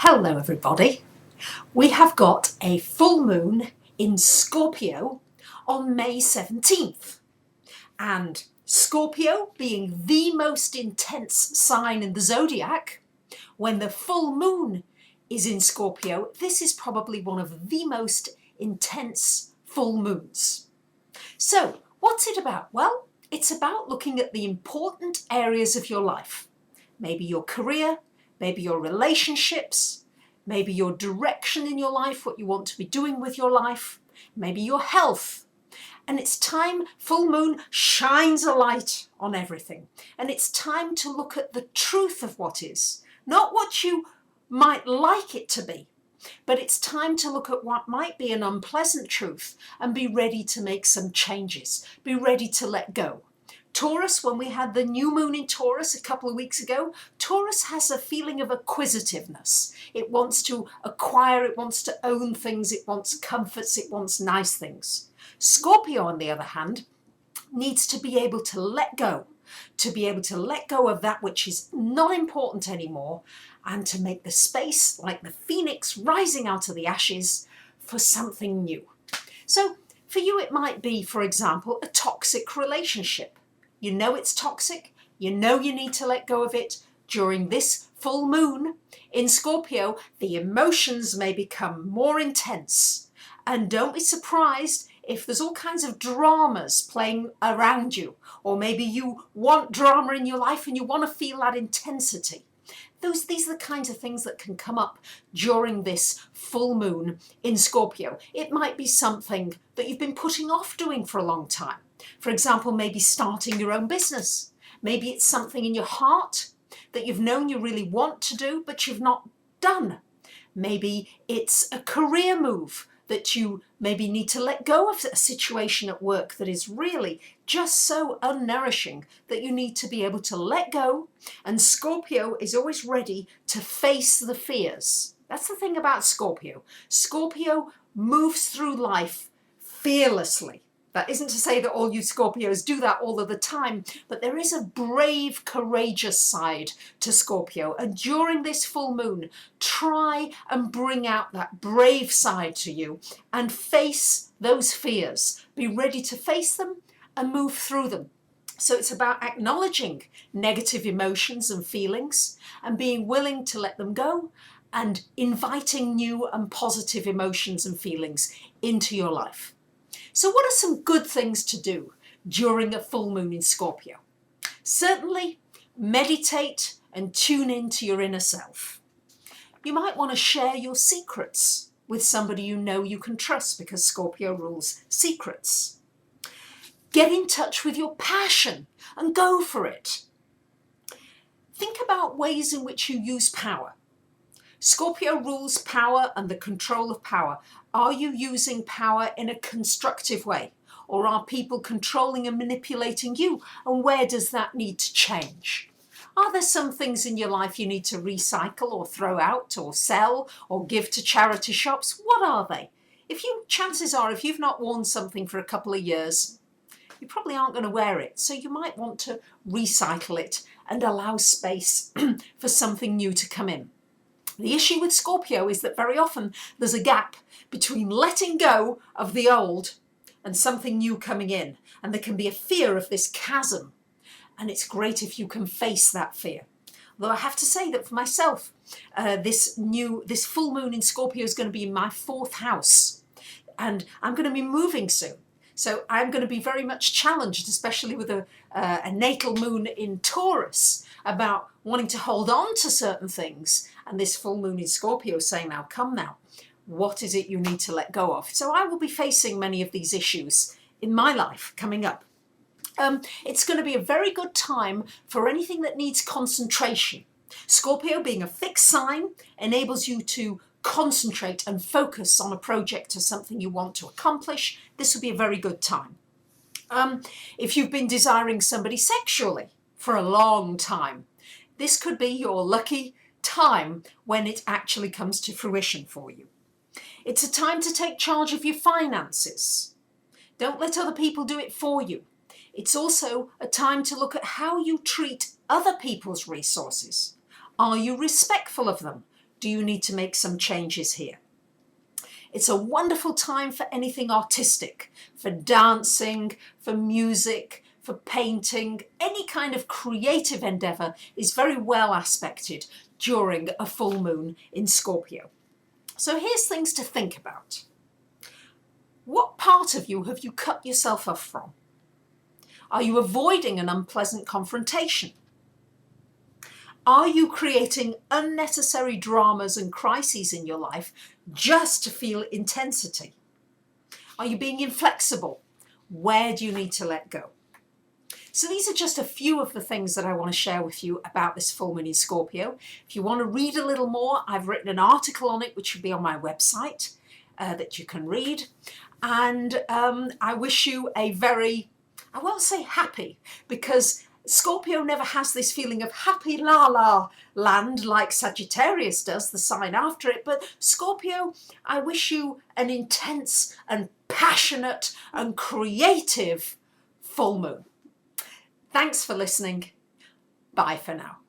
Hello everybody. We have got a full moon in Scorpio on May 17th, and Scorpio being the most intense sign in the zodiac, when the full moon is in Scorpio, this is probably one of the most intense full moons. So what's it about? Well, it's about looking at the important areas of your life. Maybe your career, maybe your relationships, maybe your direction in your life, what you want to be doing with your life, maybe your health. And it's time, full moon shines a light on everything. And it's time to look at the truth of what is, not what you might like it to be, but it's time to look at what might be an unpleasant truth and be ready to make some changes, be ready to let go. Taurus, when we had the new moon in Taurus a couple of weeks ago, Taurus has a feeling of acquisitiveness. It wants to acquire, it wants to own things, it wants comforts, it wants nice things. Scorpio, on the other hand, needs to be able to let go of that which is not important anymore, and to make the space, like the phoenix rising out of the ashes, for something new. So for you it might be, for example, a toxic relationship. You know it's toxic, you know you need to let go of it. During this full moon in Scorpio, the emotions may become more intense. And don't be surprised if there's all kinds of dramas playing around you, or maybe you want drama in your life and you want to feel that intensity. These are the kinds of things that can come up during this full moon in Scorpio. It might be something that you've been putting off doing for a long time. For example, maybe starting your own business. Maybe it's something in your heart that you've known you really want to do, but you've not done. Maybe it's a career move that you maybe need to let go of, a situation at work that is really just so unnourishing that you need to be able to let go. And Scorpio is always ready to face the fears. That's the thing about Scorpio. Scorpio moves through life fearlessly. That isn't to say that all you Scorpios do that all of the time, but there is a brave, courageous side to Scorpio. And during this full moon, try and bring out that brave side to you and face those fears. Be ready to face them and move through them. So it's about acknowledging negative emotions and feelings and being willing to let them go, and inviting new and positive emotions and feelings into your life. So what are some good things to do during a full moon in Scorpio? Certainly meditate and tune into your inner self. You might want to share your secrets with somebody you know you can trust, because Scorpio rules secrets. Get in touch with your passion and go for it. Think about ways in which you use power. Scorpio rules power and the control of power. Are you using power in a constructive way? Or are people controlling and manipulating you? And where does that need to change? Are there some things in your life you need to recycle or throw out or sell or give to charity shops? What are they? Chances are, if you've not worn something for a couple of years, you probably aren't going to wear it. So you might want to recycle it and allow space for something new to come in. The issue with Scorpio is that very often there's a gap between letting go of the old and something new coming in. And there can be a fear of this chasm. And it's great if you can face that fear. Though I have to say that for myself, this full moon in Scorpio is going to be in my 4th house. And I'm going to be moving soon. So I'm going to be very much challenged, especially with a natal moon in Taurus, about wanting to hold on to certain things. And this full moon in Scorpio saying, now come now, what is it you need to let go of? So I will be facing many of these issues in my life coming up. It's going to be a very good time for anything that needs concentration. Scorpio, being a fixed sign, enables you to concentrate and focus on a project or something you want to accomplish. This will be a very good time. If you've been desiring somebody sexually for a long time, this could be your lucky time when it actually comes to fruition for you. It's a time to take charge of your finances. Don't let other people do it for you. It's also a time to look at how you treat other people's resources. Are you respectful of them? do you need to make some changes here? It's a wonderful time for anything artistic, for dancing, for music, for painting. Any kind of creative endeavour is very well aspected during a full moon in Scorpio. So here's things to think about. What part of you have you cut yourself off from? Are you avoiding an unpleasant confrontation? Are you creating unnecessary dramas and crises in your life just to feel intensity? Are you being inflexible? Where do you need to let go? So these are just a few of the things that I want to share with you about this full moon in Scorpio. If you want to read a little more, I've written an article on it, which should be on my website, that you can read. And I wish you a very, I won't say happy, because Scorpio never has this feeling of happy la-la land like Sagittarius does, the sign after it. But Scorpio, I wish you an intense and passionate and creative full moon. Thanks for listening. Bye for now.